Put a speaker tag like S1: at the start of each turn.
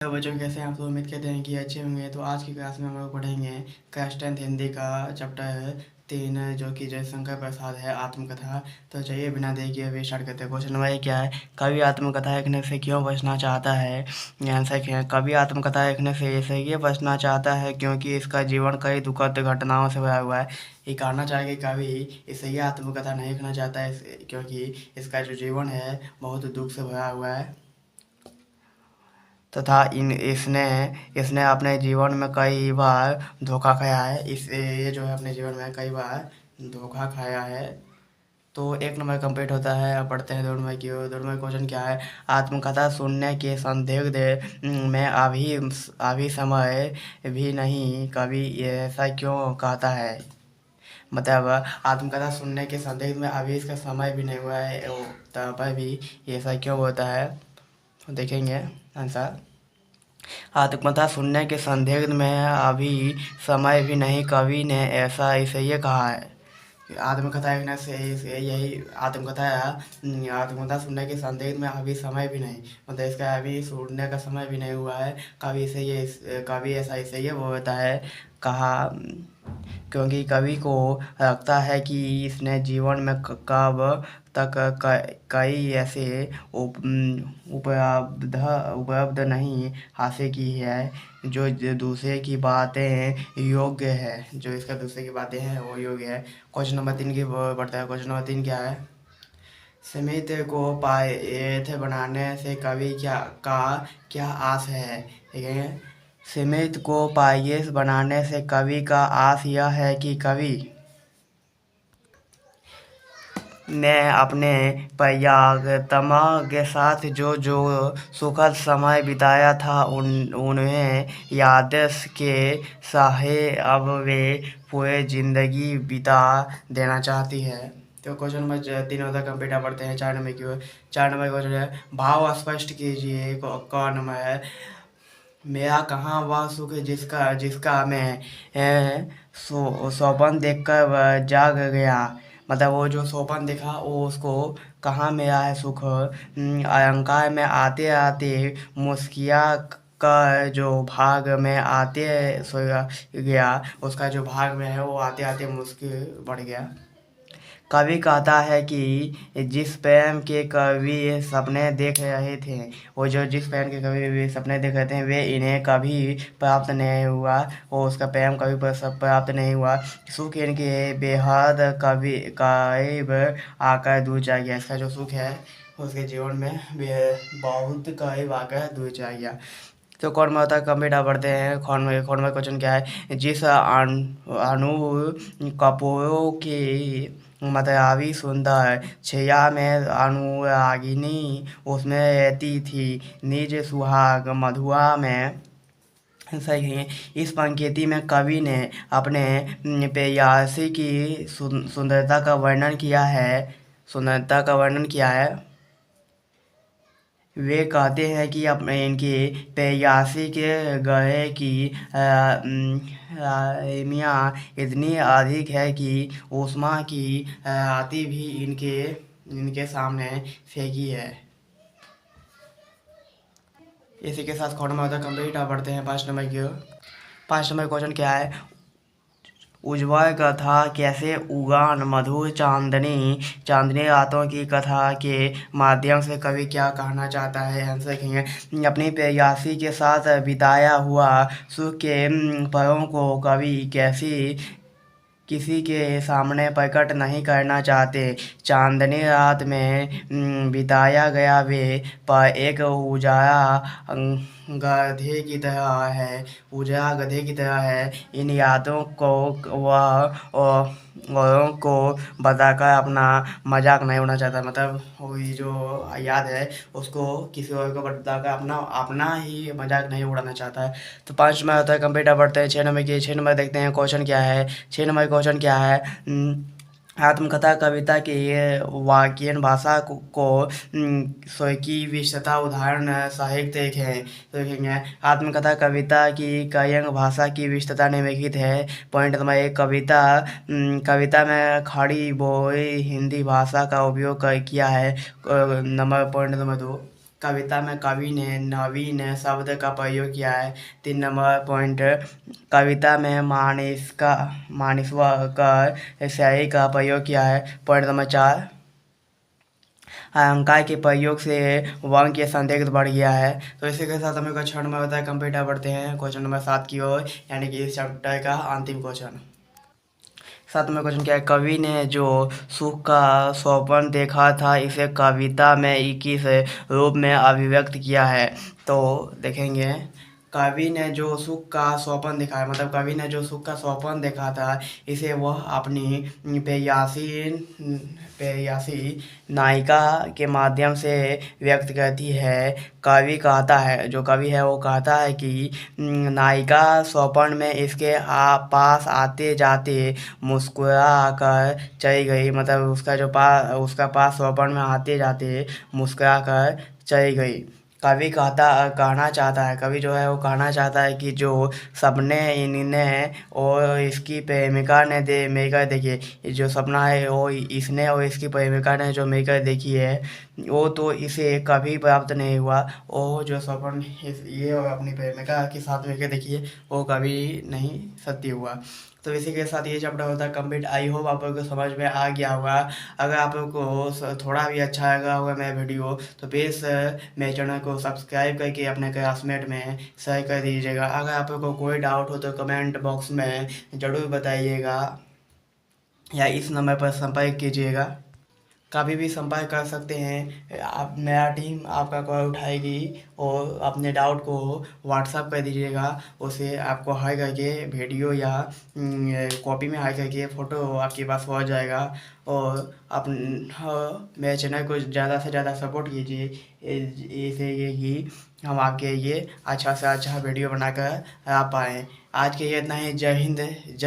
S1: तो बच्चों कैसे हैं आप लोग। उम्मीद करते हैं कि अच्छे होंगे। तो आज की क्लास में हम लोग पढ़ेंगे क्लास 10th हिंदी का चैप्टर 3 जो कि जयशंकर प्रसाद है, आत्मकथा। तो चलिए बिना देर किए हुए स्टार्ट करते हैं। क्वेश्चन नंबर एक क्या है, कवि आत्मकथा लिखने से क्यों बचना चाहता है। आंसर क्या है, कवि आत्मकथा लिखने से इसलिए बचना चाहता है क्योंकि इसका जीवन कई दुखद घटनाओं से भरा हुआ है। ये कहना चाहेगा कि कवि इसलिए आत्मकथा नहीं लिखना चाहता है क्योंकि इसका जो जीवन है बहुत दुख से भरा हुआ है तथा इन इसने इसने अपने जीवन में कई बार धोखा खाया है। ये जो है अपने जीवन में कई बार धोखा खाया है। तो एक नंबर कंप्लीट होता है। अब पढ़ते हैं 2 नंबर की ओर। 2 नंबर क्वेश्चन क्या है, आत्मकथा सुनने के संदिग्ध में अभी समय भी नहीं, कवि ऐसा क्यों कहता है। मतलब आत्मकथा सुनने के संदिग्ध में अभी इसका समय भी नहीं हुआ है तब भी ऐसा क्यों होता है, तो देखेंगे आंसर। आत्मकथा सुनने के संदिग्ध में अभी समय भी नहीं, कवि ने ऐसा इसलिए कहा है। आत्मकथा लिखने से यही आत्मकथा सुनने के संदिग्ध में अभी समय भी नहीं, मतलब इसका अभी सुनने का समय भी नहीं हुआ है। कवि ऐसा इसलिए बोलता है कहा क्योंकि कवि को लगता है कि इसने जीवन में कब तक कई ऐसे उपलब्ध नहीं हासिल की है जो दूसरे की बातें योग्य है, जो इसका दूसरे की बातें हैं वो योग्य है। क्वेश्चन नंबर 3 की बढ़ता है। क्वेश्चन नंबर 3 क्या है, समित को पायथ बनाने से कवि क्या आस है। ठीक है, समित को पायथ बनाने से कवि का आस यह है कि कवि ने अपने प्रियतमा के साथ जो जो सुखद समय बिताया था उन्हें यादश के सहे अब वे पूरे जिंदगी बिता देना चाहती है। तो क्वेश्चन नंबर 3 होता कंप्लीट पढ़ते हैं। 4 नंबर की ओर। 4 नंबर क्वेश्चन है, भाव स्पष्ट कीजिए। क नंबर है, मेरा कहाँ वह सुख जिसका जिसका मैं स्वप्न देखकर जाग गया। मतलब वो जो स्वप्न देखा वो उसको कहाँ मिला है सुख। अलंकार में आते आते मुस्किया का जो भाग में आते सो गया, उसका जो भाग में है वो आते आते मुश्किल बढ़ गया। कवि कहता है कि जिस प्रेम के कवि सपने देख रहे थे, वो जो जिस प्रेम के कवि सपने देख रहे थे वे इन्हें कभी प्राप्त नहीं हुआ, वो उसका प्रेम कभी प्राप्त नहीं हुआ। सुख इनके बेहद करीब आकर दूर चला गया। इसका जो सुख है उसके जीवन में बहुत करीब आकर दूर चला गया। तो कौन में होता है कंप्लीट बढ़ते हैं। कौन में क्वेश्चन क्या है, जिस अनु कपूरों की मतयावी सुंदर छया में अनुरागिनी उसमें रहती थी, निज सुहाग मधुआ में। सही है। इस पंक्ति में कवि ने अपने प्रेयसी की सुंदरता का वर्णन किया है। वे कहते हैं कि अपने इनकी प्रेयसी के गले की मियाँ इतनी अधिक है कि ऊष्मा की आती भी इनके सामने फेंकी है। इसी के साथ खोड़ में कंप्लीट बढ़ते हैं 5 नंबर की ओर। 5 नंबर क्वेश्चन क्या है, उज्ज्वल कथा कैसे उड़ान मधुर चांदनी रातों की कथा के माध्यम से कवि क्या कहना चाहता है। आंसर देखेंगे, अपनी प्रेयसी के साथ बिताया हुआ सुख के पलों को कवि किसी के सामने प्रकट नहीं करना चाहते। चांदनी रात में बिताया गया वे पर एक उजड़ा गधे की तरह है। इन यादों को वह औरों को बताकर अपना मजाक नहीं उड़ाना चाहता। मतलब वही जो याद है उसको किसी और को बताकर अपना ही मजाक नहीं उड़ाना चाहता है। तो 5 नंबर होता है कंप्लीट बढ़ते हैं। 6 नंबर देखते हैं क्वेश्चन क्या है। 6 नंबर क्वेश्चन क्या है, आत्मकथा कविता की वाक्यन भाषा को की विशेषता उदाहरण साहित्य एक है। तो देखेंगे, आत्मकथा कविता की काव्यांग भाषा की विशेषता निम्नलिखित है। पॉइंट नंबर 1, कविता में खड़ी बोली हिंदी भाषा का उपयोग किया है। पॉइंट नंबर 2, कविता में कवि ने नवीन शब्द का प्रयोग किया है। 3 नंबर पॉइंट, कविता में मानस्व का स्याही का प्रयोग किया है। पॉइंट नंबर 4, अलंकार के प्रयोग से वंग के संदिग्ध बढ़ गया है। तो इसी के साथ हमें क्वेश्चन में बताया कंप्यूटर बढ़ते हैं क्वेश्चन नंबर 7 की ओर, यानी कि इस चैप्टर का अंतिम क्वेश्चन। 7वां क्वेश्चन क्या है, कवि ने जो सुख का स्वप्न देखा था इसे कविता में 21 रूप में अभिव्यक्त किया है। तो देखेंगे, कवि ने जो सुख का स्वप्न देखा है, मतलब कवि ने जो सुख का स्वप्न देखा था इसे वह अपनी प्रेयसी नायिका के माध्यम से व्यक्त करती है। कवि कहता है, जो कवि है वो कहता है कि नायिका स्वप्न में इसके पास आते जाते मुस्कुरा कर चली गई, मतलब उसका पास स्वप्न में आते जाते मुस्कुरा कर चली गई। कवि जो है वो कहना चाहता है कि जो सपने इन्होंने और इसकी प्रेमिका ने मिलकर देखी, ये जो सपना है वो इसने और इसकी प्रेमिका ने जो मिलकर देखी है वो तो इसे कभी प्राप्त नहीं हुआ। वो जो सपन ये और अपनी प्रेमिका के साथ मिलकर देखिए वो कभी नहीं सत्य हुआ। तो इसी के साथ ये चैप्टर होता है कंप्लीट। आई होप आप लोग को समझ में आ गया होगा। अगर आप लोग को थोड़ा भी अच्छा लगा होगा मेरा वीडियो तो प्लीज़ मेरे चैनल को सब्सक्राइब करके अपने क्लासमेट में शेयर कर दीजिएगा। अगर आप लोग को कोई डाउट हो तो कमेंट बॉक्स में ज़रूर बताइएगा या इस नंबर पर संपर्क कीजिएगा। कभी भी संपर्क कर सकते हैं आप, मेरा टीम आपका कॉल उठाएगी और अपने डाउट को व्हाट्सअप कर दीजिएगा। उसे आपको हाई करके वीडियो या कॉपी में हाई करके फ़ोटो आपके पास पहुंच जाएगा। और मेरे चैनल को ज़्यादा से ज़्यादा सपोर्ट कीजिए, इसे ये कि हम आपके लिए अच्छा से अच्छा वीडियो बनाकर आ पाएँ। आज के लिए इतना ही। जय हिंद, जय